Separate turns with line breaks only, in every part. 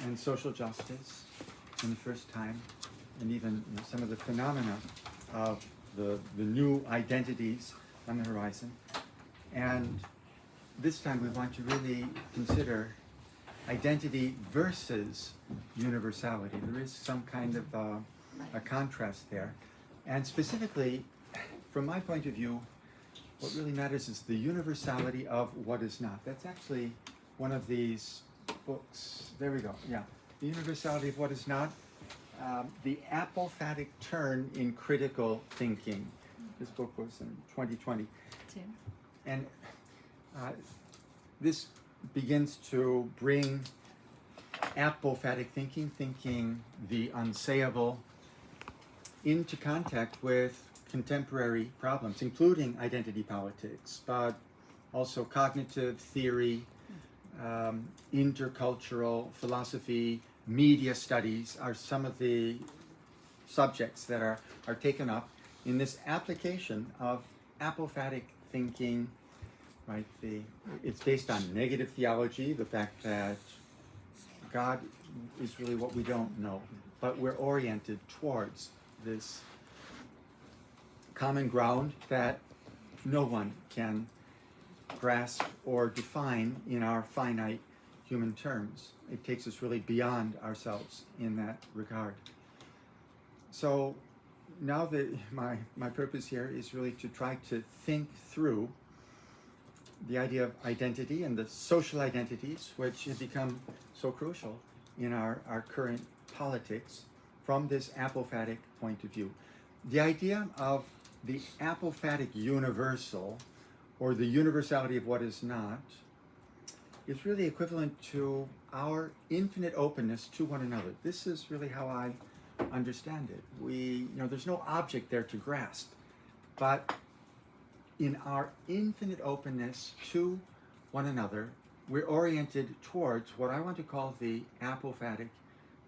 and social justice in the first time, and even some of the phenomena of the new identities on the horizon. And this time we want to really consider identity versus universality. There is some kind of a contrast there. And specifically, from my point of view, what really matters is the universality of what is not. That's actually one of these books. There we go, yeah. The Universality of What Is Not. The Apophatic Turn in Critical Thinking. This book was in 2020. And this begins to bring apophatic thinking, thinking the unsayable, into contact with contemporary problems, including identity politics, but also cognitive theory, intercultural philosophy, media studies are some of the subjects that are taken up in this application of apophatic thinking, right? It's based on negative theology, the fact that God is really what we don't know, but we're oriented towards this common ground that no one can grasp or define in our finite human terms. It takes us really beyond ourselves in that regard. So now that my purpose here is really to try to think through the idea of identity and the social identities which have become so crucial in our current politics from this apophatic point of view. The idea of the apophatic universal, or the universality of what is not, is really equivalent to our infinite openness to one another. This is really how I understand it. There's no object there to grasp, but in our infinite openness to one another, we're oriented towards what I want to call the apophatic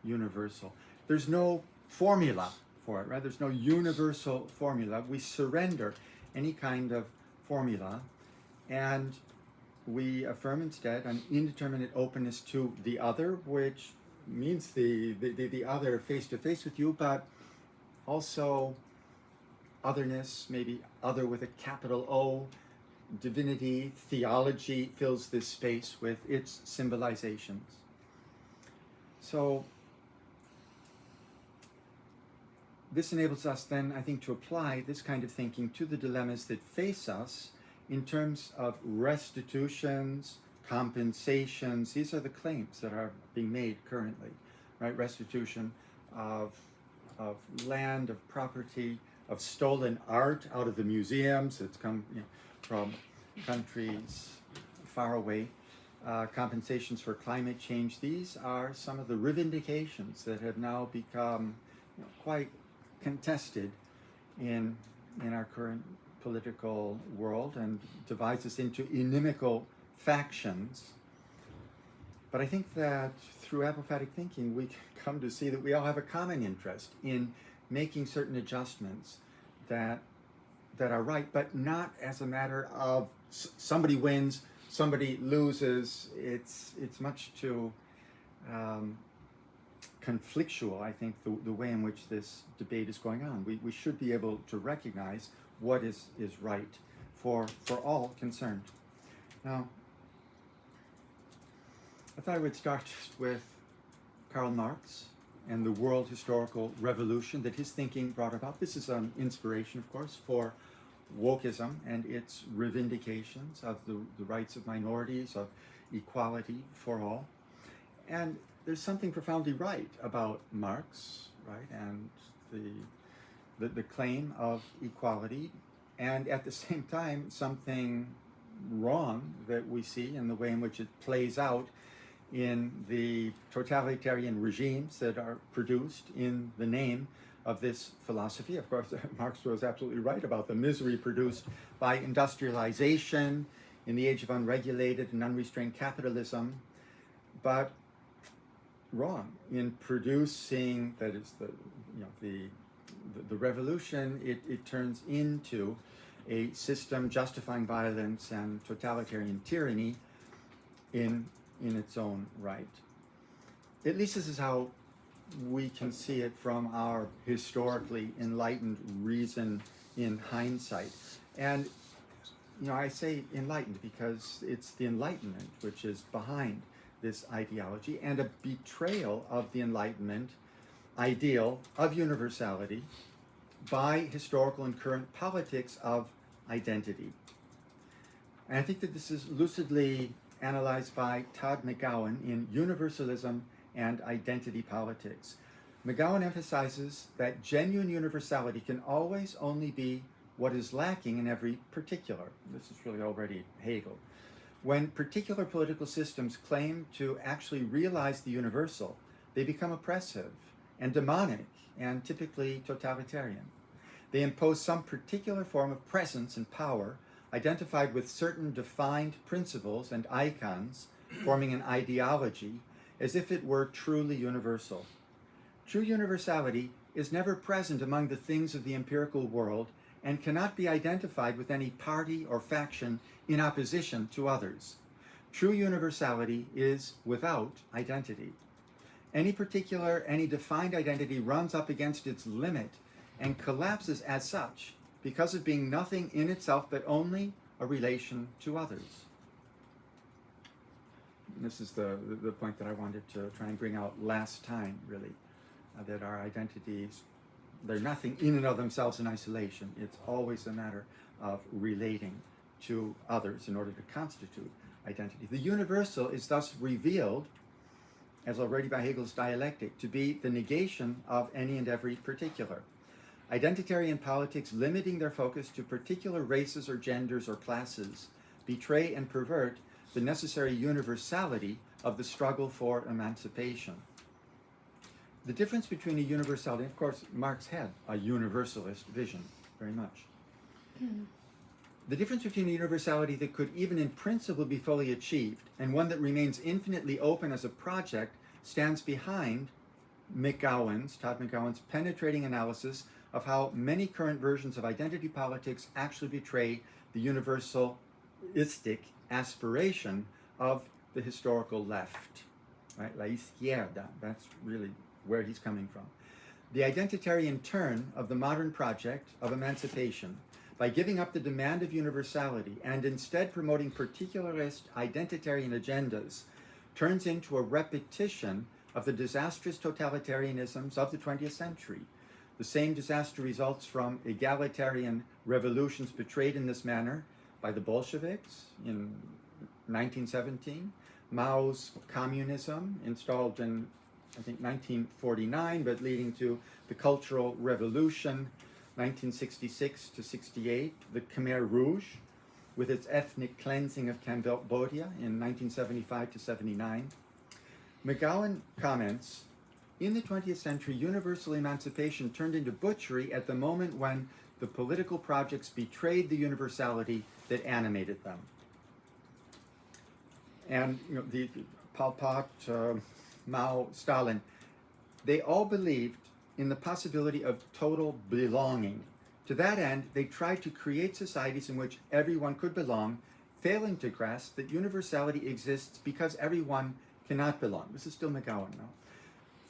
universal. There's no formula for it, right? There's no universal formula. We surrender any kind of formula, and we affirm instead an indeterminate openness to the other, which means the other face to face with you, but also otherness, maybe other with a capital O. Divinity, theology fills this space with its symbolizations. So this enables us then, I think, to apply this kind of thinking to the dilemmas that face us in terms of restitutions, compensations. These are the claims that are being made currently, right? Restitution of land, of property, of stolen art out of the museums that's come from countries far away, compensations for climate change. These are some of the reivindications that have now become quite contested in our current political world and divides us into inimical factions. But I think that through apophatic thinking, we come to see that we all have a common interest in making certain adjustments that are right, but not as a matter of somebody wins, somebody loses. It's much too conflictual, I think, the way in which this debate is going on. We should be able to recognize what is right for all concerned. Now, I thought I would start with Karl Marx and the world historical revolution that his thinking brought about. This is an inspiration, of course, for wokeism and its reivindications of the rights of minorities, of equality for all. And there's something profoundly right about Marx, right, and the claim of equality, and at the same time something wrong that we see in the way in which it plays out in the totalitarian regimes that are produced in the name of this philosophy. Of course, Marx was absolutely right about the misery produced by industrialization in the age of unregulated and unrestrained capitalism, but wrong in producing, that is the revolution. It turns into a system justifying violence and totalitarian tyranny in its own right. At least this is how we can see it from our historically enlightened reason in hindsight. And I say enlightened because it's the Enlightenment which is behind this ideology, and a betrayal of the Enlightenment ideal of universality by historical and current politics of identity. And I think that this is lucidly analyzed by Todd McGowan in Universalism and Identity Politics. McGowan emphasizes that genuine universality can always only be what is lacking in every particular. This is really already Hegel. When particular political systems claim to actually realize the universal, they become oppressive and demonic and typically totalitarian. They impose some particular form of presence and power identified with certain defined principles and icons, forming an ideology as if it were truly universal. True universality is never present among the things of the empirical world and cannot be identified with any party or faction in opposition to others. True universality is without identity. Any defined identity runs up against its limit and collapses as such because of being nothing in itself but only a relation to others. And this is the point that I wanted to try and bring out last time, really, that our identities, they're nothing in and of themselves in isolation. It's always a matter of relating to others in order to constitute identity. The universal is thus revealed, as already by Hegel's dialectic, to be the negation of any and every particular. Identitarian politics, limiting their focus to particular races or genders or classes, betray and pervert the necessary universality of the struggle for emancipation. The difference between a universality, of course, Marx had a universalist vision, very much. The difference between a universality that could even in principle be fully achieved and one that remains infinitely open as a project stands behind Todd McGowan's penetrating analysis of how many current versions of identity politics actually betray the universalistic aspiration of the historical left, right? La izquierda, that's really where he's coming from. The identitarian turn of the modern project of emancipation, by giving up the demand of universality and instead promoting particularist identitarian agendas, turns into a repetition of the disastrous totalitarianisms of the 20th century. The same disaster results from egalitarian revolutions betrayed in this manner by the Bolsheviks in 1917, Mao's communism installed in, I think, 1949, but leading to the Cultural Revolution, 1966 to 68, the Khmer Rouge, with its ethnic cleansing of Cambodia in 1975 to 79. McGowan comments, in the 20th century, universal emancipation turned into butchery at the moment when the political projects betrayed the universality that animated them. And the Pol Pot, Mao, Stalin, they all believed in the possibility of total belonging. To that end, they tried to create societies in which everyone could belong, failing to grasp that universality exists because everyone cannot belong. This is still McGowan now.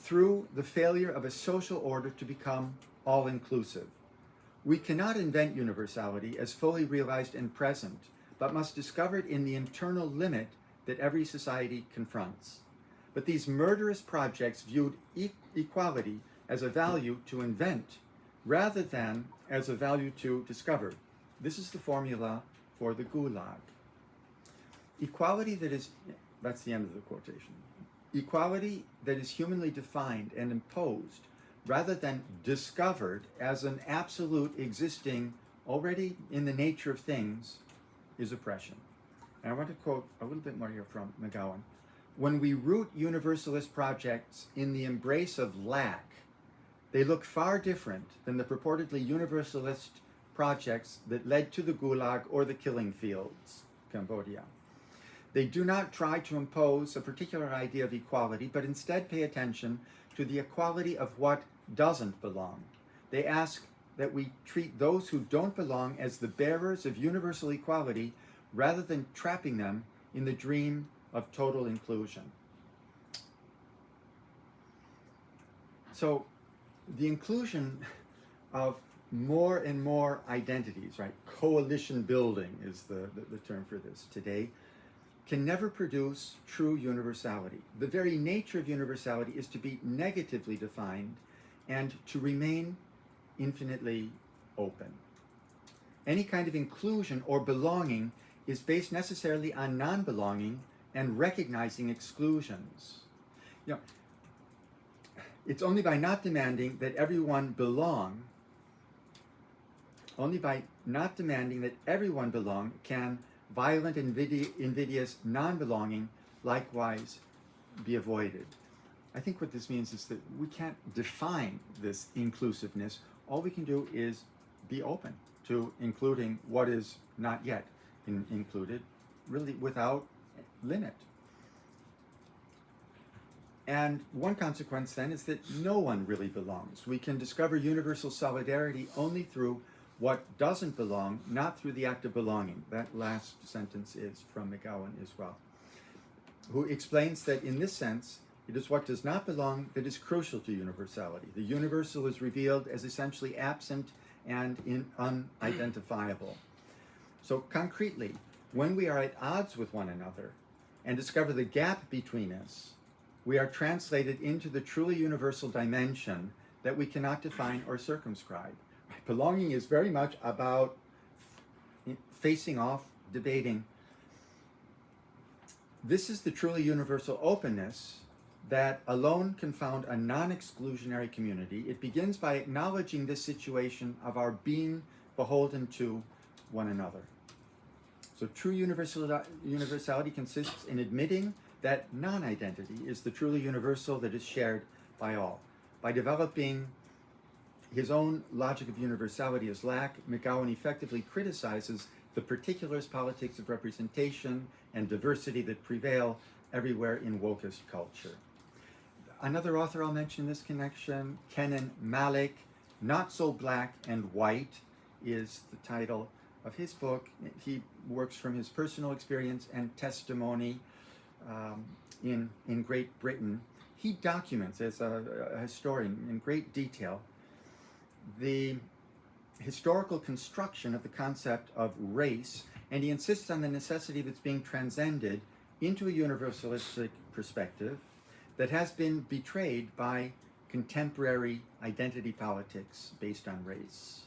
Through the failure of a social order to become all-inclusive. We cannot invent universality as fully realized and present, but must discover it in the internal limit that every society confronts. But these murderous projects viewed equality as a value to invent rather than as a value to discover. This is the formula for the Gulag. Equality that is, that's the end of the quotation. Equality that is humanly defined and imposed rather than discovered as an absolute existing already in the nature of things is oppression. And I want to quote a little bit more here from McGowan. When we root universalist projects in the embrace of lack, they look far different than the purportedly universalist projects that led to the Gulag or the killing fields, Cambodia. They do not try to impose a particular idea of equality, but instead pay attention to the equality of what doesn't belong. They ask that we treat those who don't belong as the bearers of universal equality rather than trapping them in the dream of total inclusion. So the inclusion of more and more identities, right? Coalition building is the term for this today, can never produce true universality. The very nature of universality is to be negatively defined and to remain infinitely open. Any kind of inclusion or belonging is based necessarily on non-belonging and recognizing exclusions. You know, it's only by not demanding that everyone belong, can violent, invidious non-belonging likewise be avoided. I think what this means is that we can't define this inclusiveness. All we can do is be open to including what is not yet included, really without limit. And one consequence then is that no one really belongs. We can discover universal solidarity only through what doesn't belong, not through the act of belonging. That last sentence is from McGowan as well, who explains that in this sense, it is what does not belong that is crucial to universality. The universal is revealed as essentially absent and unidentifiable. So concretely, when we are at odds with one another and discover the gap between us, we are translated into the truly universal dimension that we cannot define or circumscribe. Belonging is very much about facing off, debating. This is the truly universal openness that alone can found a non-exclusionary community. It begins by acknowledging this situation of our being beholden to one another. So true universality consists in admitting that non-identity is the truly universal that is shared by all. By developing his own logic of universality as lack, McGowan effectively criticizes the particularist politics of representation and diversity that prevail everywhere in wokist culture. Another author I'll mention in this connection, Kenan Malik, Not So Black and White, is the title of his book. He works from his personal experience and testimony in Great Britain. He documents, as a historian in great detail, the historical construction of the concept of race, and he insists on the necessity of its being transcended into a universalistic perspective that has been betrayed by contemporary identity politics based on race.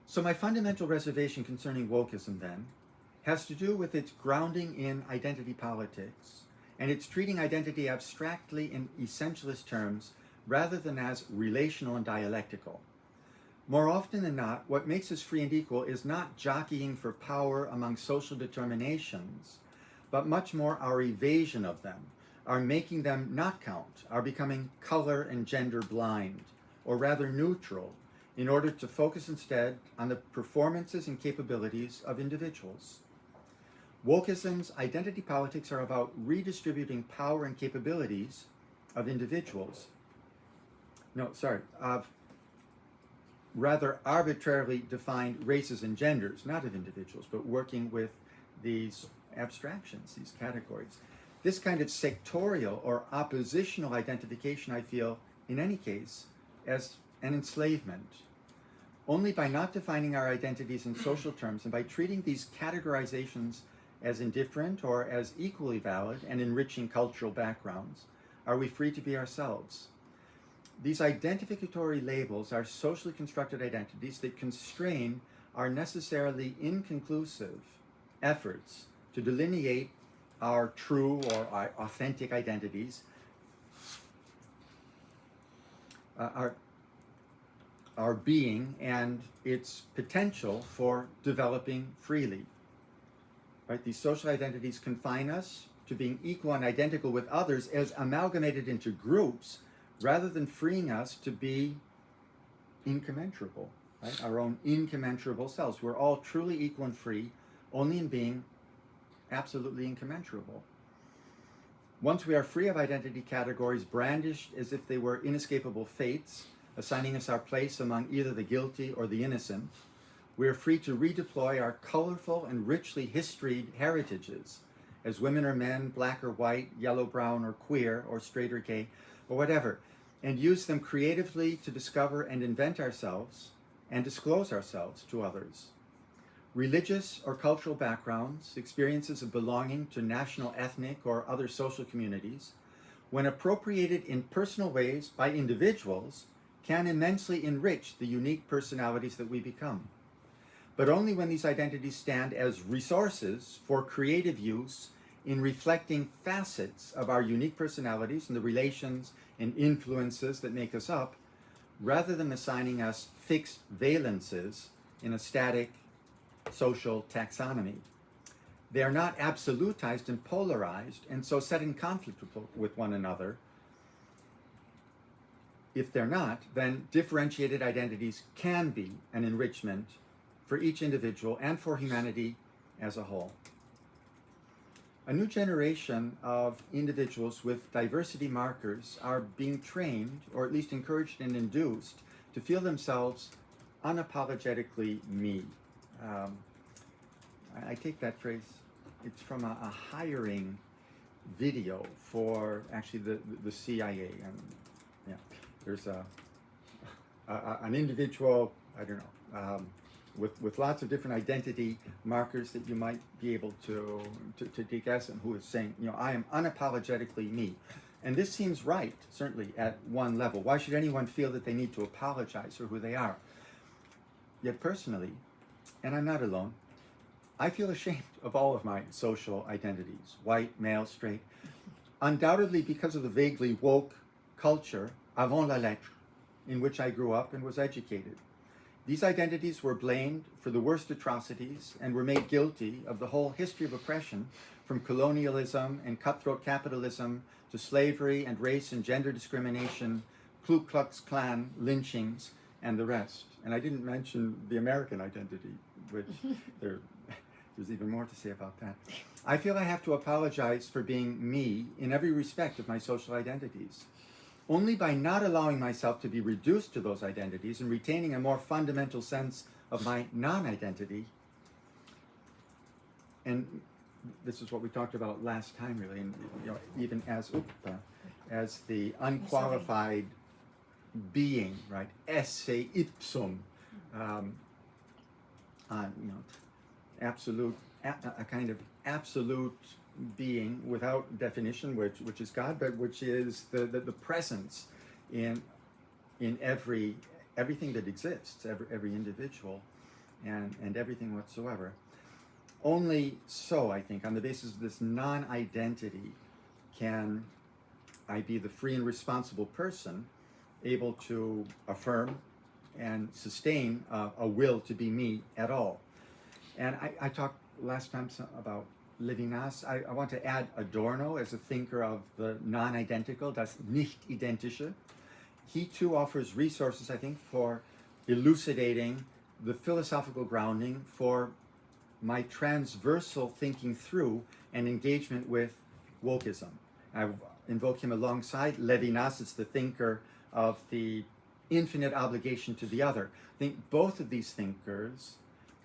So my fundamental reservation concerning wokeism then has to do with its grounding in identity politics and its treating identity abstractly in essentialist terms rather than as relational and dialectical. More often than not, what makes us free and equal is not jockeying for power among social determinations, but much more our evasion of them, our making them not count, our becoming color and gender blind, or rather neutral, in order to focus instead on the performances and capabilities of individuals. Wokeism's identity politics are about redistributing power and capabilities of individuals. Of rather arbitrarily defined races and genders, not of individuals, but working with these abstractions, these categories. This kind of sectorial or oppositional identification, I feel, in any case, as an enslavement. Only by not defining our identities in social terms and by treating these categorizations as indifferent or as equally valid and enriching cultural backgrounds are we free to be ourselves. These identificatory labels are socially constructed identities that constrain our necessarily inconclusive efforts to delineate our true or our authentic identities, our being and its potential for developing freely. Right? These social identities confine us to being equal and identical with others as amalgamated into groups rather than freeing us to be incommensurable, right? Our own incommensurable selves. We're all truly equal and free only in being absolutely incommensurable. Once we are free of identity categories brandished as if they were inescapable fates, assigning us our place among either the guilty or the innocent, we are free to redeploy our colorful and richly historied heritages as women or men, black or white, yellow, brown, or queer, or straight or gay, or whatever, and use them creatively to discover and invent ourselves and disclose ourselves to others. Religious or cultural backgrounds, experiences of belonging to national, ethnic, or other social communities, when appropriated in personal ways by individuals, can immensely enrich the unique personalities that we become. But only when these identities stand as resources for creative use in reflecting facets of our unique personalities and the relations and influences that make us up, rather than assigning us fixed valences in a static social taxonomy. They are not absolutized and polarized, and so set in conflict with one another. If they're not, then differentiated identities can be an enrichment for each individual and for humanity as a whole. A new generation of individuals with diversity markers are being trained, or at least encouraged and induced, to feel themselves unapologetically me. I take that phrase, it's from a hiring video for actually the CIA. And yeah, there's an individual, I don't know, with lots of different identity markers that you might be able to guess, and who is saying, I am unapologetically me. And this seems right, certainly at one level. Why should anyone feel that they need to apologize for who they are? Yet personally, and I'm not alone, I feel ashamed of all of my social identities, white, male, straight, undoubtedly because of the vaguely woke culture avant la lettre in which I grew up and was educated. These identities were blamed for the worst atrocities and were made guilty of the whole history of oppression, from colonialism and cutthroat capitalism to slavery and race and gender discrimination, Ku Klux Klan lynchings, and the rest. And I didn't mention the American identity, which there's even more to say about that. I feel I have to apologize for being me in every respect of my social identities. Only by not allowing myself to be reduced to those identities and retaining a more fundamental sense of my non-identity, and this is what we talked about last time, really, and even as the unqualified being, right? Esse ipsum, absolute, a kind of absolute being without definition, which is God, but which is the presence in everything that exists, every individual, and everything whatsoever. Only so, I think, on the basis of this non-identity, can I be the free and responsible person able to affirm and sustain a will to be me at all. And I talked last time about Levinas. I want to add Adorno as a thinker of the non-identical, das Nicht-Identische. He too offers resources, I think, for elucidating the philosophical grounding for my transversal thinking through and engagement with wokeism. I invoke him alongside Levinas as the thinker of the infinite obligation to the other. I think both of these thinkers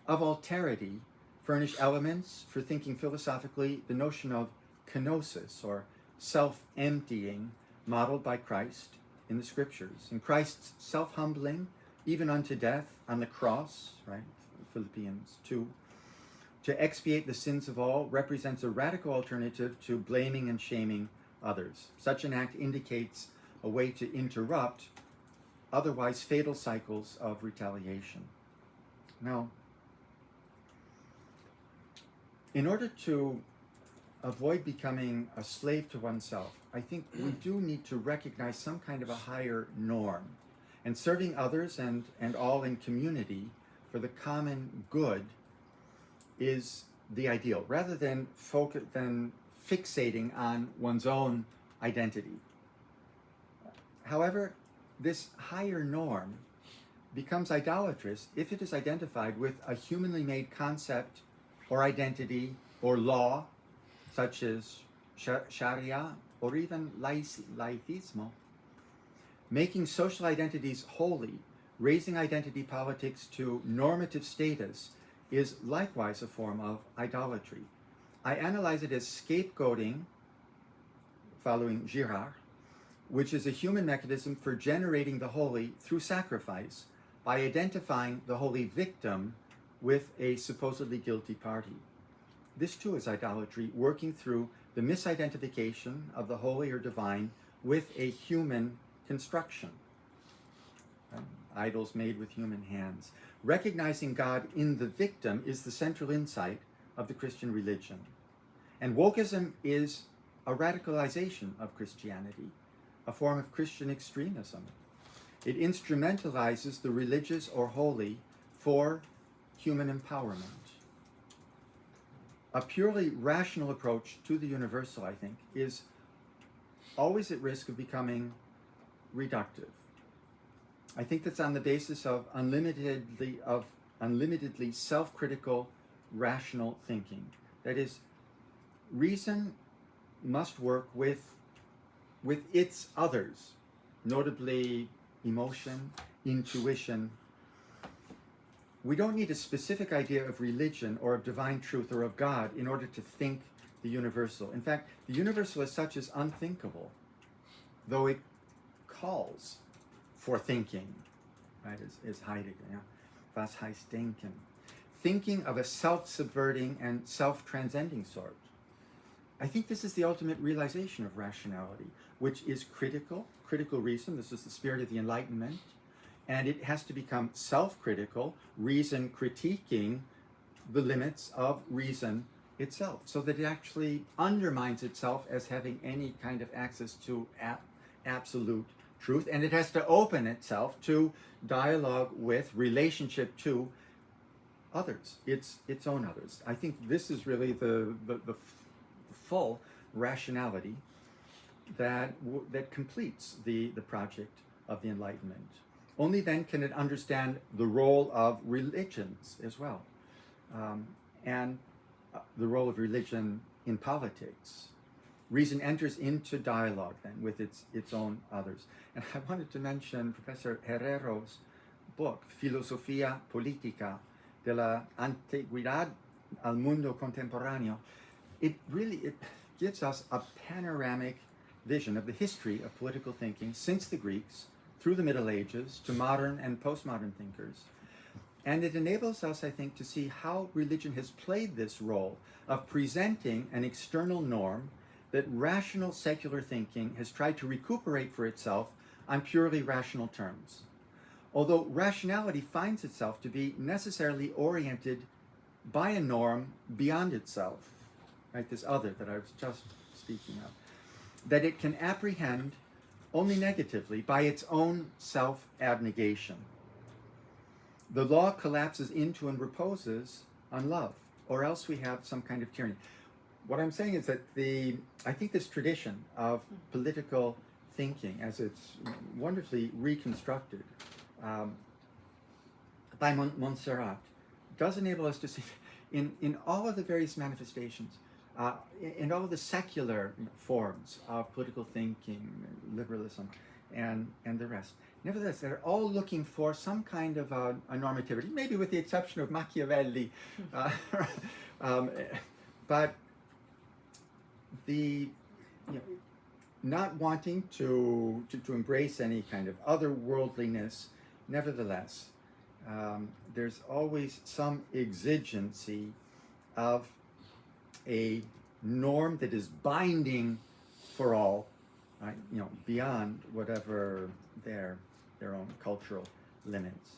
of alterity furnish elements for thinking philosophically the notion of kenosis, or self-emptying, modeled by Christ in the scriptures. And Christ's self-humbling, even unto death on the cross, right, Philippians 2, to expiate the sins of all, represents a radical alternative to blaming and shaming others. Such an act indicates a way to interrupt otherwise fatal cycles of retaliation. Now, in order to avoid becoming a slave to oneself, I think we do need to recognize some kind of a higher norm. And serving others and all in community for the common good is the ideal, rather than fixating on one's own identity. However, this higher norm becomes idolatrous if it is identified with a humanly made concept or identity or law, such as Sharia or even laicismo. Making social identities holy, raising identity politics to normative status, is likewise a form of idolatry. I analyze it as scapegoating, following Girard, which is a human mechanism for generating the holy through sacrifice by identifying the holy victim with a supposedly guilty party. This too is idolatry, working through the misidentification of the holy or divine with a human construction. Idols made with human hands. Recognizing God in the victim is the central insight of the Christian religion. And wokeism is a radicalization of Christianity, a form of Christian extremism. It instrumentalizes the religious or holy for human empowerment. A purely rational approach to the universal, I think, is always at risk of becoming reductive. I think that's on the basis of unlimitedly self-critical, rational thinking. That is, reason must work with its others, notably emotion, intuition. We don't need a specific idea of religion or of divine truth or of God in order to think the universal. In fact, the universal as such is unthinkable, though it calls for thinking, right, as Heidegger, yeah? Was heißt denken? Thinking of a self-subverting and self-transcending sort. I think this is the ultimate realization of rationality, which is critical reason. This is the spirit of the Enlightenment. And it has to become self-critical, reason critiquing the limits of reason itself, so that it actually undermines itself as having any kind of access to absolute truth. And it has to open itself to dialogue with, relationship to others, its own others. I think this is really the full rationality that completes the project of the Enlightenment. Only then can it understand the role of religions as well, and the role of religion in politics. Reason enters into dialogue then with its own others. And I wanted to mention Professor Herrero's book, Filosofía Política de la Antigüedad al Mundo Contemporáneo. It gives us a panoramic vision of the history of political thinking since the Greeks, through the Middle Ages, to modern and postmodern thinkers. And it enables us, I think, to see how religion has played this role of presenting an external norm that rational secular thinking has tried to recuperate for itself on purely rational terms. Although rationality finds itself to be necessarily oriented by a norm beyond itself, right, this other that I was just speaking of, that it can apprehend only negatively by its own self-abnegation. The law collapses into and reposes on love, or else we have some kind of tyranny. What I'm saying is that I think this tradition of political thinking, as it's wonderfully reconstructed by Montserrat, does enable us to see in all of the various manifestations, in all of the secular forms of political thinking, liberalism, and the rest. Nevertheless, they're all looking for some kind of a normativity, maybe with the exception of Machiavelli, but not wanting to embrace any kind of otherworldliness. Nevertheless, there's always some exigency of a norm that is binding for all, right? Beyond whatever their own cultural limits.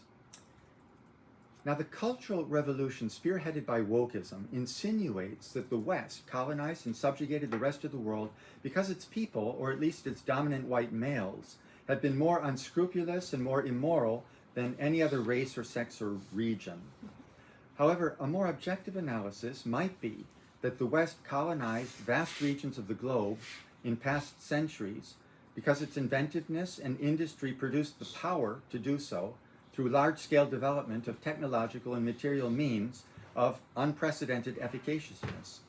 Now, the Cultural Revolution, spearheaded by wokeism, insinuates that the West colonized and subjugated the rest of the world because its people, or at least its dominant white males, have been more unscrupulous and more immoral than any other race or sex or region. However, a more objective analysis might be that the West colonized vast regions of the globe in past centuries because its inventiveness and industry produced the power to do so through large-scale development of technological and material means of unprecedented efficaciousness.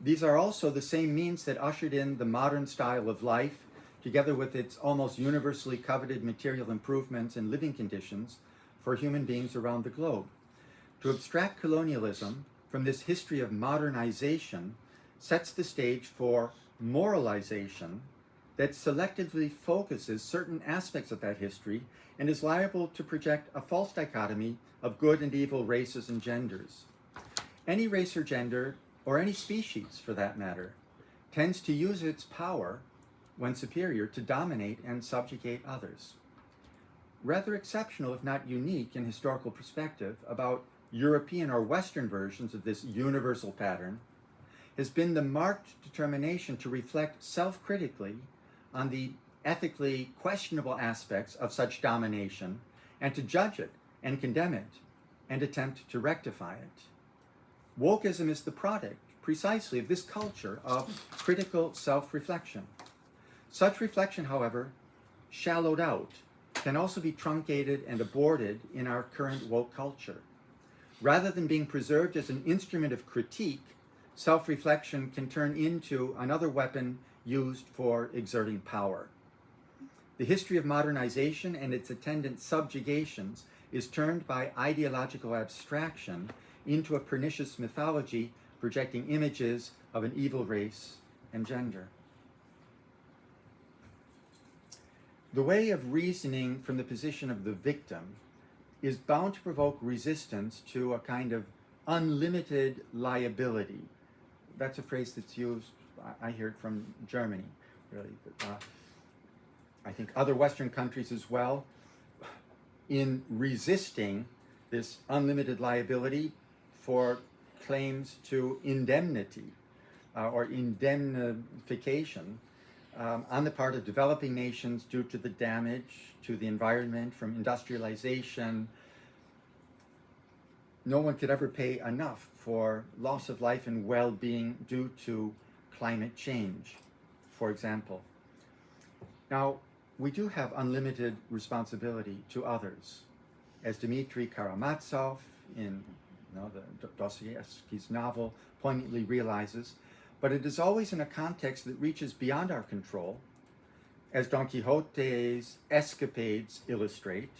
These are also the same means that ushered in the modern style of life, together with its almost universally coveted material improvements and living conditions for human beings around the globe. To abstract colonialism from this history of modernization sets the stage for moralization that selectively focuses certain aspects of that history and is liable to project a false dichotomy of good and evil races and genders. Any race or gender, or any species for that matter, tends to use its power, when superior, to dominate and subjugate others. Rather exceptional, if not unique in historical perspective, about European or Western versions of this universal pattern has been the marked determination to reflect self-critically on the ethically questionable aspects of such domination and to judge it and condemn it and attempt to rectify it. Wokeism is the product precisely of this culture of critical self-reflection. Such reflection, however, shallowed out, can also be truncated and aborted in our current woke culture. Rather than being preserved as an instrument of critique, self-reflection can turn into another weapon used for exerting power. The history of modernization and its attendant subjugations is turned by ideological abstraction into a pernicious mythology projecting images of an evil race and gender. The way of reasoning from the position of the victim is bound to provoke resistance to a kind of unlimited liability. That's a phrase that's used, I hear it from Germany, really. I think other Western countries as well, in resisting this unlimited liability for claims to indemnity or indemnification on the part of developing nations due to the damage to the environment from industrialization. No one could ever pay enough for loss of life and well-being due to climate change, for example. Now, we do have unlimited responsibility to others. As Dmitry Karamazov in Dostoevsky's novel poignantly realizes, but it is always in a context that reaches beyond our control. As Don Quixote's escapades illustrate,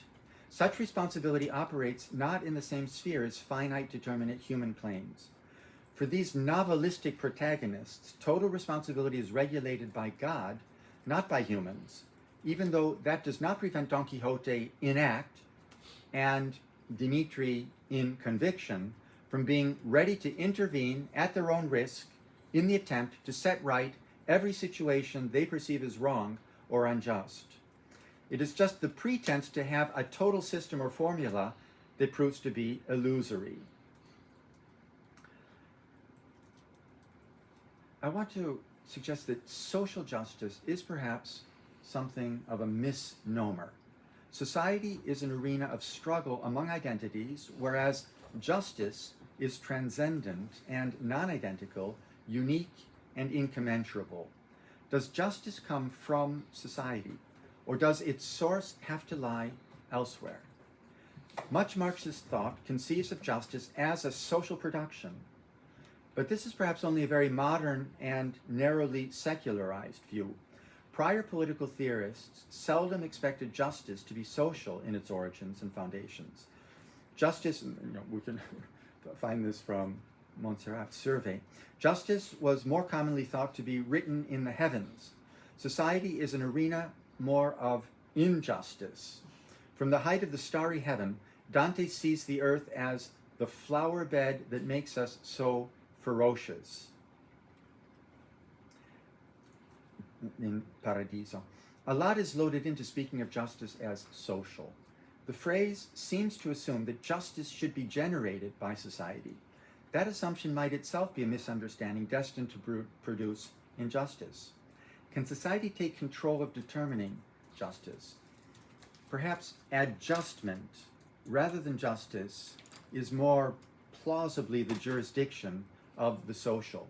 such responsibility operates not in the same sphere as finite determinate human claims. For these novelistic protagonists, total responsibility is regulated by God, not by humans, even though that does not prevent Don Quixote in act and Dmitry in conviction from being ready to intervene at their own risk in the attempt to set right every situation they perceive as wrong or unjust. It is just the pretense to have a total system or formula that proves to be illusory. I want to suggest that social justice is perhaps something of a misnomer. Society is an arena of struggle among identities, whereas justice is transcendent and non-identical, unique and incommensurable. Does justice come from society, or does its source have to lie elsewhere? Much Marxist thought conceives of justice as a social production, but this is perhaps only a very modern and narrowly secularized view. Prior political theorists seldom expected justice to be social in its origins and foundations. Justice, we can find this from Montserrat's survey. Justice was more commonly thought to be written in the heavens. Society is an arena more of injustice. From the height of the starry heaven, Dante sees the earth as the flower bed that makes us so ferocious. In Paradiso. A lot is loaded into speaking of justice as social. The phrase seems to assume that justice should be generated by society. That assumption might itself be a misunderstanding destined to produce injustice. Can society take control of determining justice? Perhaps adjustment, rather than justice, is more plausibly the jurisdiction of the social.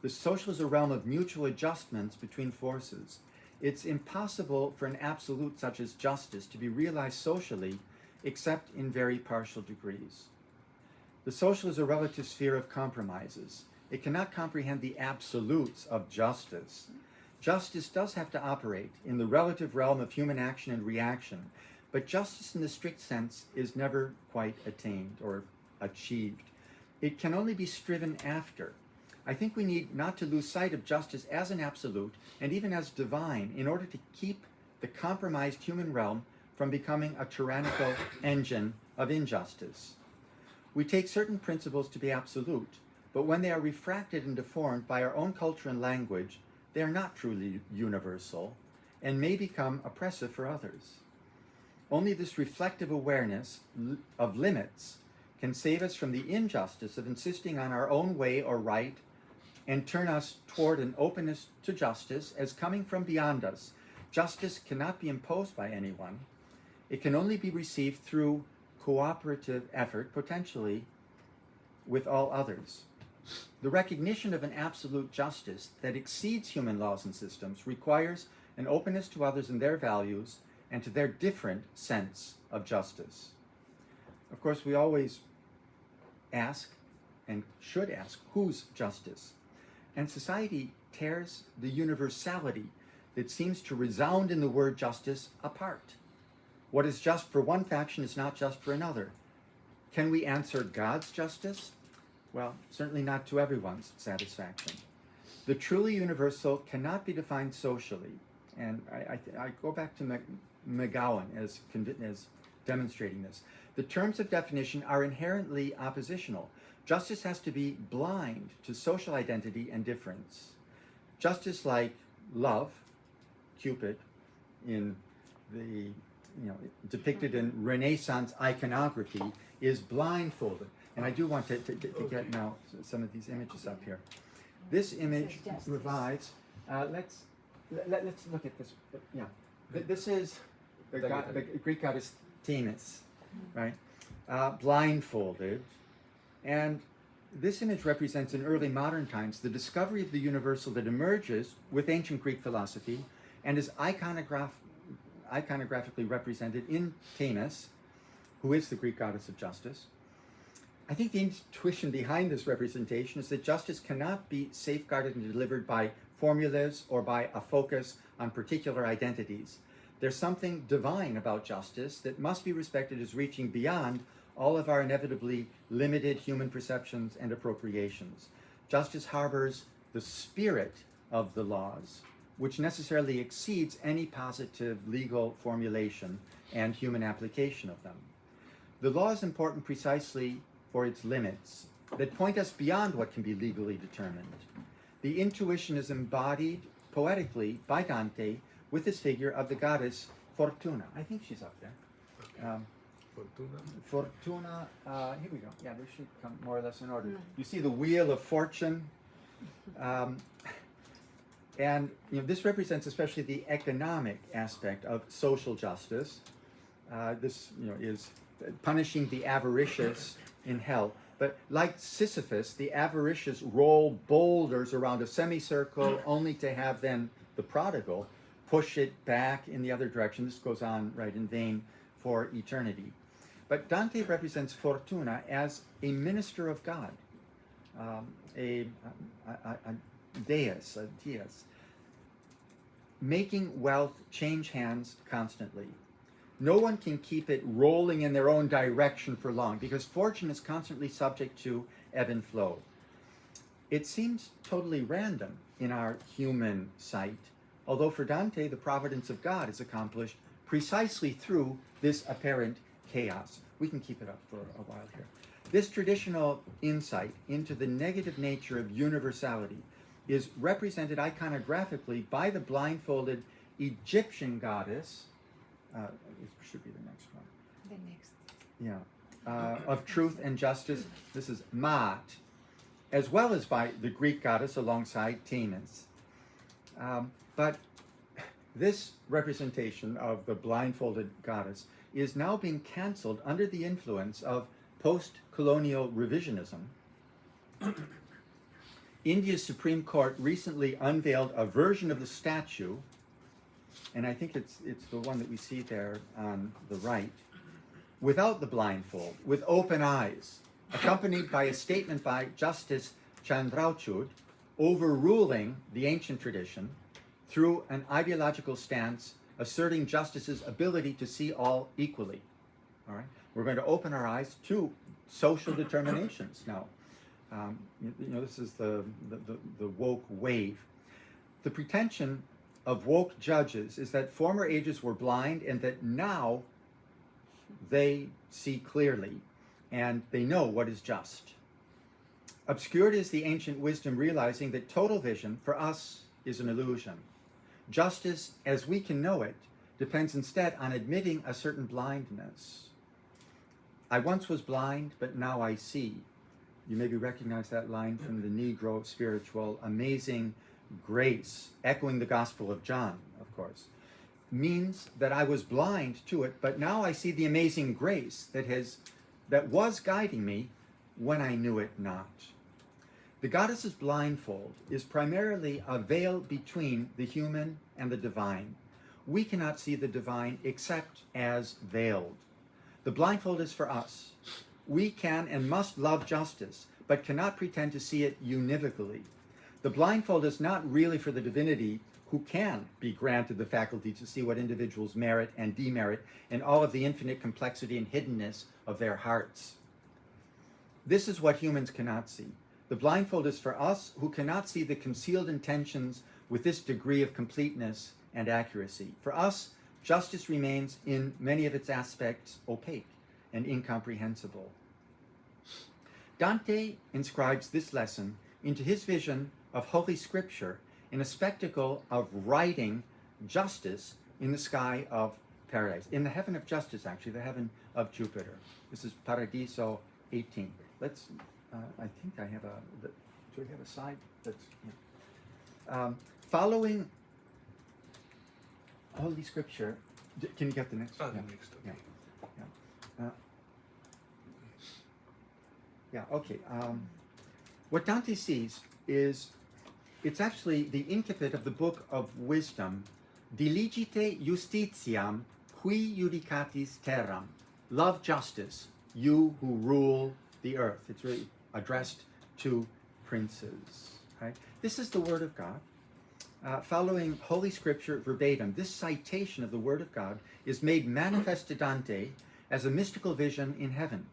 The social is a realm of mutual adjustments between forces. It's impossible for an absolute such as justice to be realized socially except in very partial degrees. The social is a relative sphere of compromises. It cannot comprehend the absolutes of justice. Justice does have to operate in the relative realm of human action and reaction, but justice in the strict sense is never quite attained or achieved. it can only be striven after. I think we need not to lose sight of justice as an absolute and even as divine in order to keep the compromised human realm from becoming a tyrannical engine of injustice. We take certain principles to be absolute, but when they are refracted and deformed by our own culture and language, they are not truly universal and may become oppressive for others. Only this reflective awareness of limits can save us from the injustice of insisting on our own way or right and turn us toward an openness to justice as coming from beyond us. Justice cannot be imposed by anyone. It can only be received through cooperative effort, potentially with all others. The recognition of an absolute justice that exceeds human laws and systems requires an openness to others and their values and to their different sense of justice. Of course, we always ask and should ask, whose justice? And society tears the universality that seems to resound in the word justice apart. What is just for one faction is not just for another. Can we answer God's justice? Well, certainly not to everyone's satisfaction. The truly universal cannot be defined socially. And I go back to McGowan as demonstrating this. The terms of definition are inherently oppositional. Justice has to be blind to social identity and difference. Justice like love, Cupid, in the depicted in Renaissance iconography, is blindfolded. And I do want to get now some of these images up here. This image revives. Let's look at this. Yeah, this is the Greek goddess Themis, right? Blindfolded, and this image represents in early modern times the discovery of the universal that emerges with ancient Greek philosophy and is iconographically represented in Themis, who is the Greek goddess of justice. I think the intuition behind this representation is that justice cannot be safeguarded and delivered by formulas or by a focus on particular identities. There's something divine about justice that must be respected as reaching beyond all of our inevitably limited human perceptions and appropriations. Justice harbors the spirit of the laws, which necessarily exceeds any positive legal formulation and human application of them. The law is important precisely for its limits that point us beyond what can be legally determined. The intuition is embodied poetically by Dante with this figure of the goddess Fortuna. I think she's up there. Fortuna, here we go. Yeah, they should come more or less in order. You see the wheel of fortune. And this represents especially the economic aspect of social justice. This is punishing the avaricious in hell. But like Sisyphus, the avaricious roll boulders around a semicircle only to have then the prodigal push it back in the other direction. This goes on right in vain for eternity. But Dante represents Fortuna as a minister of God, a deus, making wealth change hands constantly. No one can keep it rolling in their own direction for long because fortune is constantly subject to ebb and flow. It seems totally random in our human sight, although for Dante, the providence of God is accomplished precisely through this apparent chaos. We can keep it up for a while here. This traditional insight into the negative nature of universality is represented iconographically by the blindfolded Egyptian goddess, it should be the next one. The next. Yeah. Of truth and justice. This is Maat, as well as by the Greek goddess alongside Themis. But this representation of the blindfolded goddess is now being canceled under the influence of post-colonial revisionism. India's Supreme Court recently unveiled a version of the statue, and I think it's the one that we see there on the right, without the blindfold, with open eyes, accompanied by a statement by Justice Chandrachud overruling the ancient tradition through an ideological stance asserting justice's ability to see all equally. All right, we're going to open our eyes to social determinations now. This is the woke wave. The pretension of woke judges is that former ages were blind and that now they see clearly and they know what is just. Obscured is the ancient wisdom realizing that total vision for us is an illusion. Justice, as we can know it, depends instead on admitting a certain blindness. I once was blind, but now I see. You maybe recognize that line from the Negro spiritual, Amazing Grace, echoing the Gospel of John, of course. Means that I was blind to it, but now I see the amazing grace that was guiding me when I knew it not. The goddess's blindfold is primarily a veil between the human and the divine. We cannot see the divine except as veiled. The blindfold is for us. We can and must love justice, but cannot pretend to see it univocally. The blindfold is not really for the divinity who can be granted the faculty to see what individuals merit and demerit and all of the infinite complexity and hiddenness of their hearts. This is what humans cannot see. The blindfold is for us who cannot see the concealed intentions with this degree of completeness and accuracy. For us, justice remains in many of its aspects opaque and incomprehensible. Dante inscribes this lesson into his vision of Holy Scripture in a spectacle of writing justice in the sky of paradise, in the heaven of justice, actually, the heaven of Jupiter. This is Paradiso 18. Let's, I think I have do we have a slide? Following Holy Scripture, can you get the next?
The next. Okay.
Okay. What Dante sees is, it's actually the incipit of the Book of Wisdom, Diligite justitiam qui judicatis terram. Love justice, you who rule the earth. It's really addressed to princes. Right? This is the Word of God. Following Holy Scripture verbatim, this citation of the Word of God is made manifest to Dante as a mystical vision in heaven.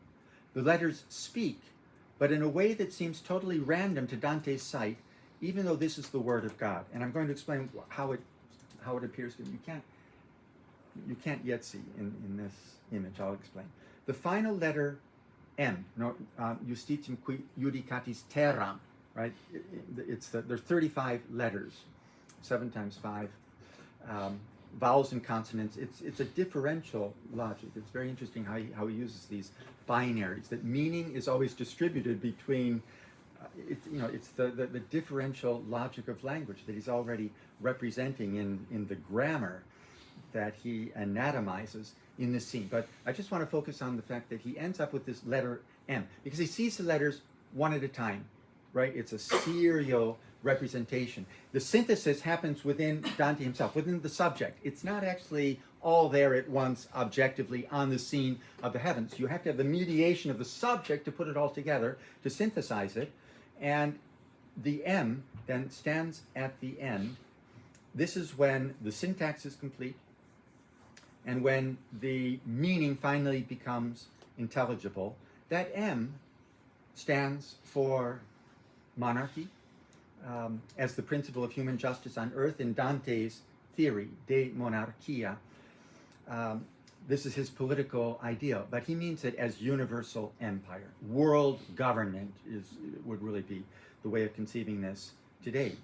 The letters speak, but in a way that seems totally random to Dante's sight, even though this is the Word of God. And I'm going to explain how it appears to him. You can't yet see in this image. I'll explain. The final letter M, justitiam qui judicatis terram, right? There's 35 letters, 7 times 5, vowels and consonants. It's a differential logic. It's very interesting how he uses these binaries. That meaning is always distributed between. It's the differential logic of language that he's already representing in the grammar that he anatomizes in this scene. But I just want to focus on the fact that he ends up with this letter M, because he sees the letters one at a time, right? It's a serial representation. The synthesis happens within Dante himself, within the subject. It's not actually all there at once objectively on the scene of the heavens. You have to have the mediation of the subject to put it all together, to synthesize it. And the M then stands at the end. This is when the syntax is complete and when the meaning finally becomes intelligible. That M stands for monarchy, as the principle of human justice on earth in Dante's theory, De Monarchia. This is his political ideal, but he means it as universal empire. World government would really be the way of conceiving this today.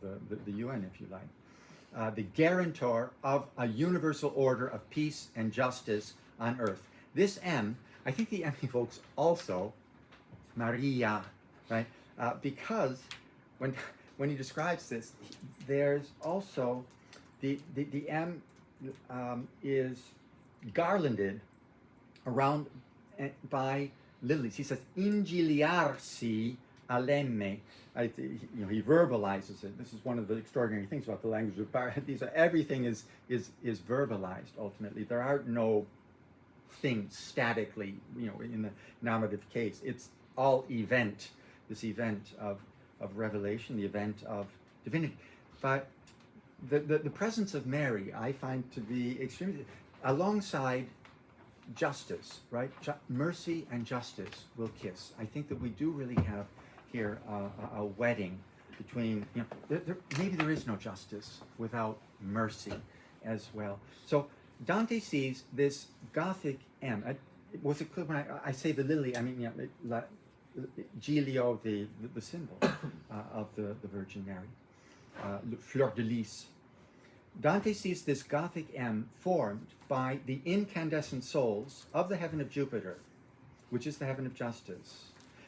The UN, if you like. The guarantor of a universal order of peace and justice on earth. This M, I think the M evokes also Maria, right? Because when he describes this, there's also the M is garlanded around by lilies. He says, ingiliarsi alemme. He verbalizes it. This is one of the extraordinary things about the language of Paradiso. Everything is verbalized ultimately. There are no things statically, in the nominative case. It's all event, this event of revelation, the event of divinity. But the presence of Mary, I find to be extremely, alongside justice, right? Mercy and justice will kiss. I think that we do really have here a wedding between, maybe there is no justice without mercy as well. So Dante sees this Gothic M. Was it clear when I say the lily? I mean, Giglio, the symbol of the Virgin Mary, fleur de lis. Dante sees this Gothic M formed by the incandescent souls of the heaven of Jupiter, which is the heaven of justice.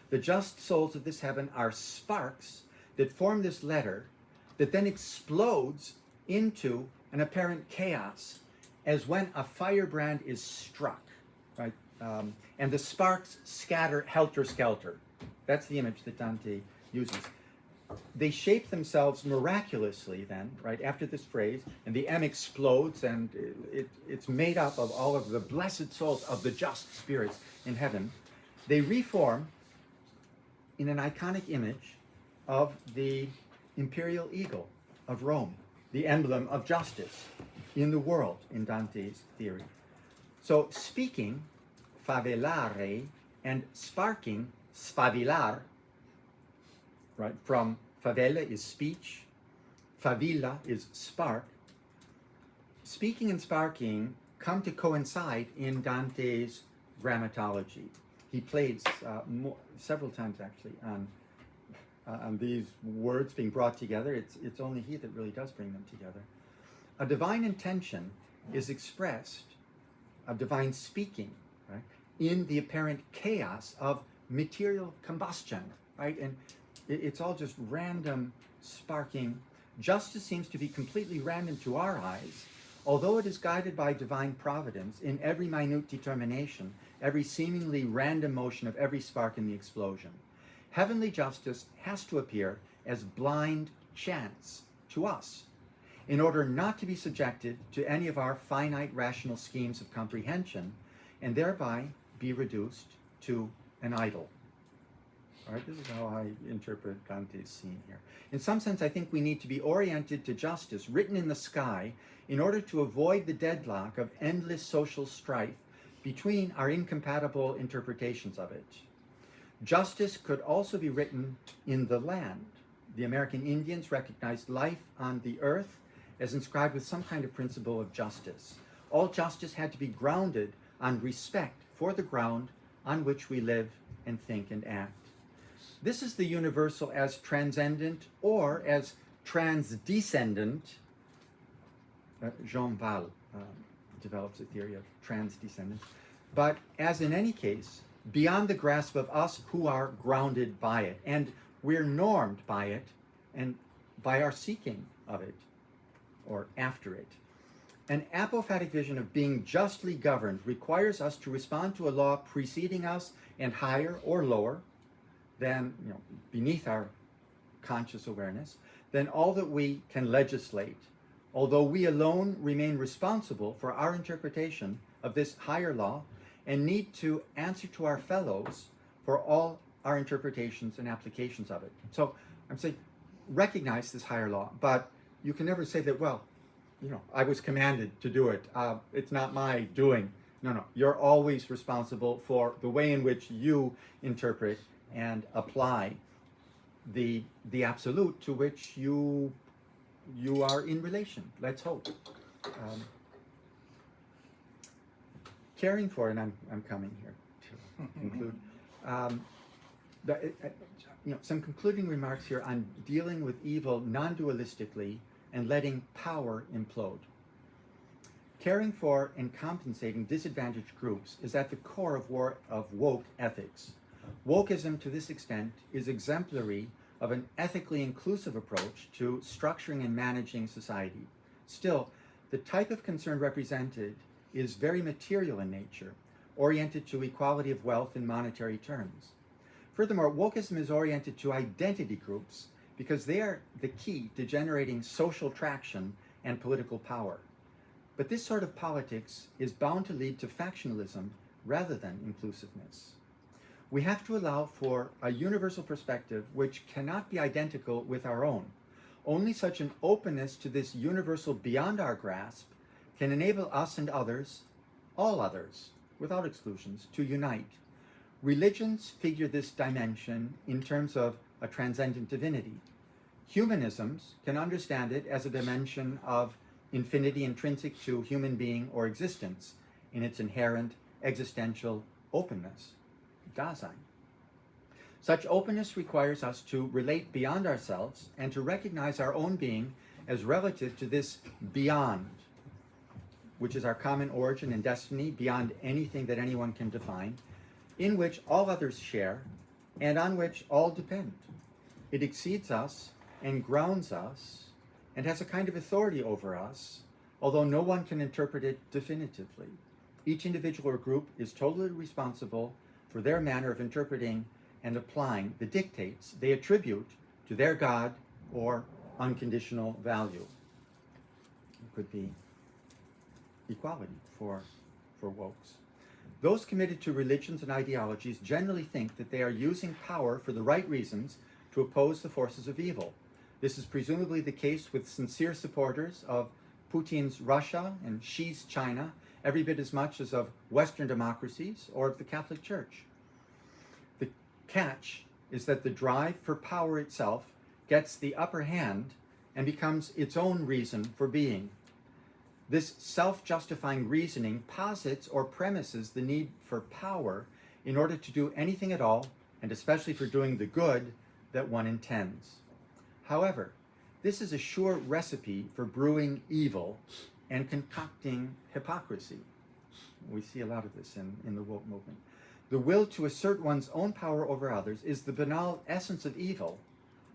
The just souls of this heaven are sparks that form this letter that then explodes into an apparent chaos as when a firebrand is struck, right? And the sparks scatter helter-skelter. That's the image that Dante uses. They shape themselves miraculously then, right, after this phrase, and the M explodes, and it's made up of all of the blessed souls of the just spirits in heaven. They reform in an iconic image of the imperial eagle of Rome, the emblem of justice in the world in Dante's theory. So speaking, favelare, and sparking, sfavilar, right, from favela is speech, favilla is spark. Speaking and sparking come to coincide in Dante's grammatology. He plays several times actually on these words being brought together. It's only he that really does bring them together. A divine intention is expressed, a divine speaking, right, in the apparent chaos of material combustion, right? And it's all just random sparking. Justice seems to be completely random to our eyes, although it is guided by divine providence in every minute determination, every seemingly random motion of every spark in the explosion. Heavenly justice has to appear as blind chance to us in order not to be subjected to any of our finite rational schemes of comprehension and thereby be reduced to an idol. All right, this is how I interpret Dante's scene here. In some sense, I think we need to be oriented to justice written in the sky in order to avoid the deadlock of endless social strife between our incompatible interpretations of it. Justice could also be written in the land. The American Indians recognized life on the earth as inscribed with some kind of principle of justice. All justice had to be grounded on respect for the ground on which we live and think and act. This is the universal as transcendent or as transdescendant. Jean Val develops a theory of transdescendence. But as in any case, beyond the grasp of us who are grounded by it. And we're normed by it and by our seeking of it or after it. An apophatic vision of being justly governed requires us to respond to a law preceding us and higher or lower than, beneath our conscious awareness, than all that we can legislate, although we alone remain responsible for our interpretation of this higher law and need to answer to our fellows for all our interpretations and applications of it. So I'm saying recognize this higher law, but you can never say that, well, I was commanded to do it. It's not my doing. No. You're always responsible for the way in which you interpret and apply the absolute to which you are in relation. Let's hope. Caring for, and I'm coming here to conclude. Some concluding remarks here on dealing with evil non-dualistically and letting power implode. Caring for and compensating disadvantaged groups is at the core of woke ethics. Wokeism, to this extent, is exemplary of an ethically inclusive approach to structuring and managing society. Still, the type of concern represented is very material in nature, oriented to equality of wealth in monetary terms. Furthermore, wokeism is oriented to identity groups because they are the key to generating social traction and political power. But this sort of politics is bound to lead to factionalism rather than inclusiveness. We have to allow for a universal perspective which cannot be identical with our own. Only such an openness to this universal beyond our grasp can enable us and others, all others, without exclusions, to unite. Religions figure this dimension in terms of a transcendent divinity. Humanisms can understand it as a dimension of infinity intrinsic to human being or existence in its inherent existential openness, Dasein. Such openness requires us to relate beyond ourselves and to recognize our own being as relative to this beyond, which is our common origin and destiny, beyond anything that anyone can define, in which all others share and on which all depend. It exceeds us and grounds us and has a kind of authority over us, although no one can interpret it definitively. Each individual or group is totally responsible for their manner of interpreting and applying the dictates they attribute to their God or unconditional value. It could be equality for wokes. Those committed to religions and ideologies generally think that they are using power for the right reasons to oppose the forces of evil. This is presumably the case with sincere supporters of Putin's Russia and Xi's China, every bit as much as of Western democracies or of the Catholic Church. The catch is that the drive for power itself gets the upper hand and becomes its own reason for being. This self-justifying reasoning posits or premises the need for power in order to do anything at all, and especially for doing the good that one intends. However, this is a sure recipe for brewing evil and concocting hypocrisy. We see a lot of this in the woke movement. The will to assert one's own power over others is the banal essence of evil,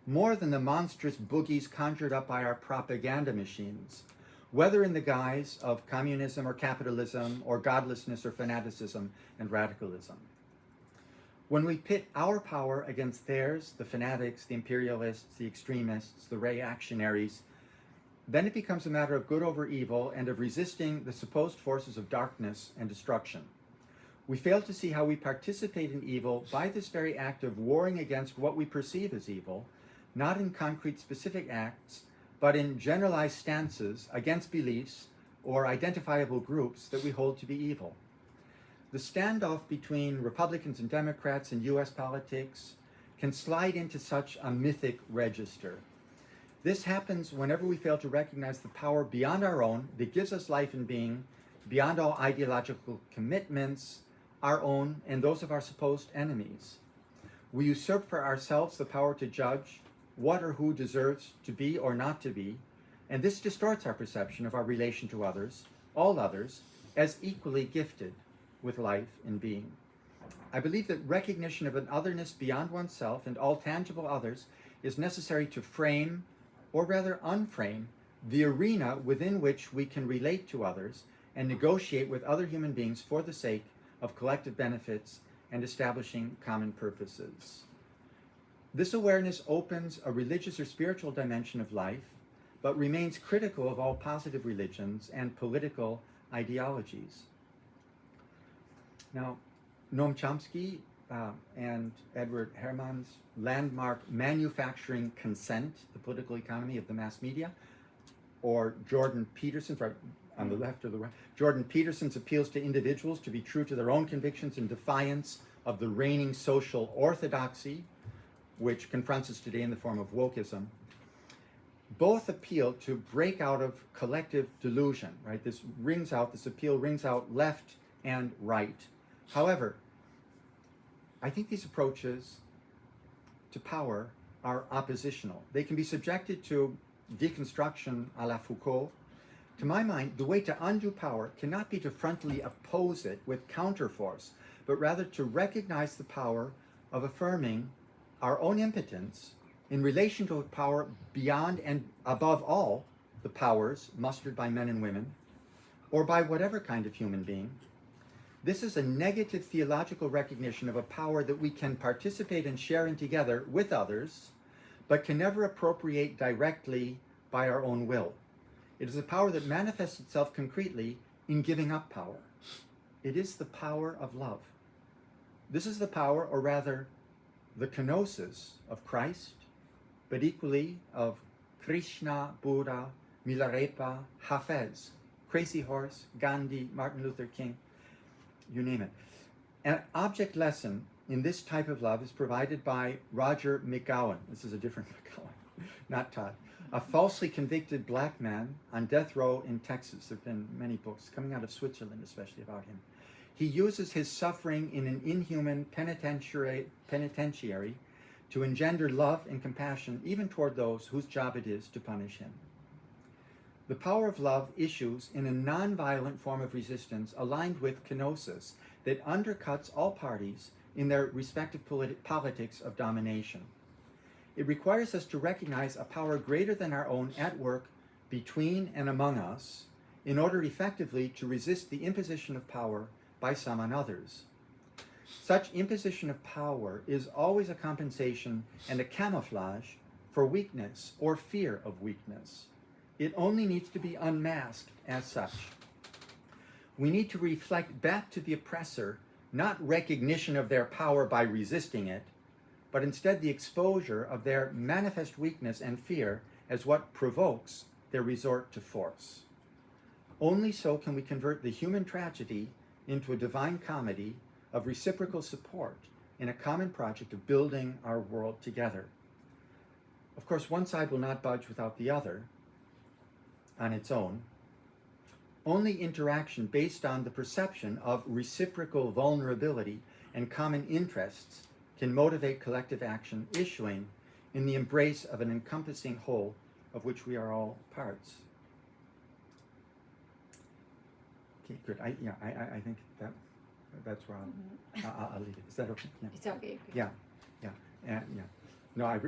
more than the monstrous boogies conjured up by our propaganda machines, whether in the guise of communism or capitalism or godlessness or fanaticism and radicalism. When we pit our power against theirs, the fanatics, the imperialists, the extremists, the reactionaries, then it becomes a matter of good over evil and of resisting the supposed forces of darkness and destruction. We fail to see how we participate in evil by this very act of warring against what we perceive as evil, not in concrete specific acts, but in generalized stances against beliefs or identifiable groups that we hold to be evil. The standoff between Republicans and Democrats in US politics can slide into such a mythic register. This happens whenever we fail to recognize the power beyond our own that gives us life and being, beyond all ideological commitments, our own and those of our supposed enemies. We usurp for ourselves the power to judge what or who deserves to be or not to be, and this distorts our perception of our relation to others, all others, as equally gifted with life and being. I believe that recognition of an otherness beyond oneself and all tangible others is necessary to frame, or rather unframe, the arena within which we can relate to others and negotiate with other human beings for the sake of collective benefits and establishing common purposes. This awareness opens a religious or spiritual dimension of life, but remains critical of all positive religions and political ideologies. Now, Noam Chomsky and Edward Herman's landmark Manufacturing Consent, the Political Economy of the Mass Media, or Jordan Peterson's, right on the left or the right, Jordan Peterson's appeals to individuals to be true to their own convictions in defiance of the reigning social orthodoxy, which confronts us today in the form of wokeism, both appeal to break out of collective delusion, right? This appeal rings out left and right. However, I think these approaches to power are oppositional. They can be subjected to deconstruction a la Foucault. To my mind, the way to undo power cannot be to frontally oppose it with counterforce, but rather to recognize the power of affirming our own impotence in relation to a power beyond and above all the powers mustered by men and women, or by whatever kind of human being. This is a negative theological recognition of a power that we can participate and share in together with others, but can never appropriate directly by our own will. It is a power that manifests itself concretely in giving up power. It is the power of love. This is the power, or rather, the kenosis of Christ, but equally of Krishna, Buddha, Milarepa, Hafez, Crazy Horse, Gandhi, Martin Luther King. you name it. An object lesson in this type of love is provided by Roger McGowan. This is a different McGowan, not Todd. A falsely convicted black man on death row in Texas. There have been many books coming out of Switzerland, especially about him. He uses his suffering in an inhuman penitentiary to engender love and compassion even toward those whose job it is to punish him. The power of love issues in a nonviolent form of resistance aligned with kenosis that undercuts all parties in their respective politics of domination. It requires us to recognize a power greater than our own at work between and among us in order effectively to resist the imposition of power by some on others. Such imposition of power is always a compensation and a camouflage for weakness or fear of weakness. It only needs to be unmasked as such. We need to reflect back to the oppressor not recognition of their power by resisting it, but instead the exposure of their manifest weakness and fear as what provokes their resort to force. Only so can we convert the human tragedy into a divine comedy of reciprocal support in a common project of building our world together. Of course, one side will not budge without the other on its own. Only interaction based on the perception of reciprocal vulnerability and common interests can motivate collective action, issuing in the embrace of an encompassing whole of which we are all parts. Okay, good. I think that's where I'll leave it. Is that okay? Yeah.
It's okay.
Yeah. No,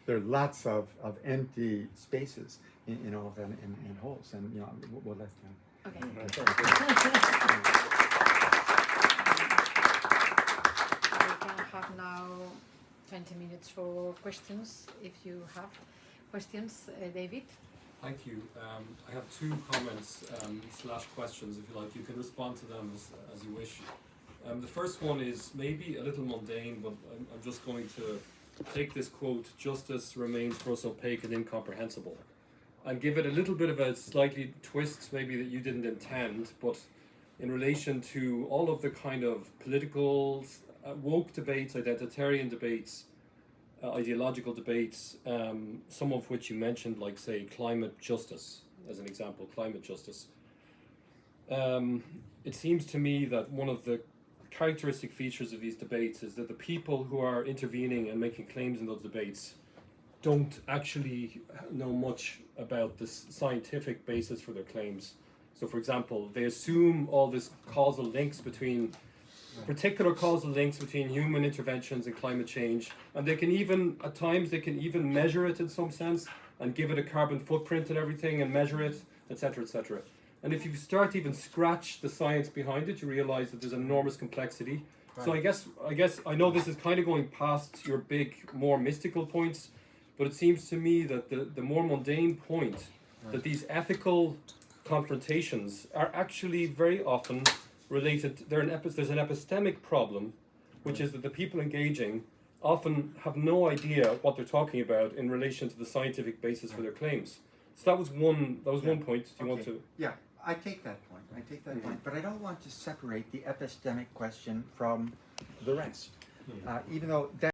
there are lots of empty spaces in all of them in holes, and we'll let them.
Okay.
Okay.
We can have now 20 minutes for questions, if you have questions. David?
Thank you. I have two comments / questions, if you like. You can respond to them as you wish. The first one is maybe a little mundane, but I'm just going to take this quote, "Justice remains for us opaque and incomprehensible," and give it a little bit of a slightly twist, maybe that you didn't intend, but in relation to all of the kind of political, woke debates, identitarian debates, ideological debates, some of which you mentioned, like, say, climate justice, as an example, climate justice. It seems to me that one of the characteristic features of these debates is that the people who are intervening and making claims in those debates don't actually know much about the scientific basis for their claims. So, for example, they assume all this causal links between particular causal links between human interventions and climate change, and they can even, at times, they can even measure it in some sense and give it a carbon footprint and everything and measure it, etc., etc. And if you start to even scratch the science behind it, you realize that there's an enormous complexity. Right. So I guess I know this is kind of going past your big, more mystical points, but it seems to me that the more mundane point, that these ethical confrontations are actually very often related. There's an epistemic problem, which is that the people engaging often have no idea what they're talking about in relation to the scientific basis for their claims. So that was one point. Do you want to?
Yeah, I take that point. Point, but I don't want to separate the epistemic question from the rest, even though that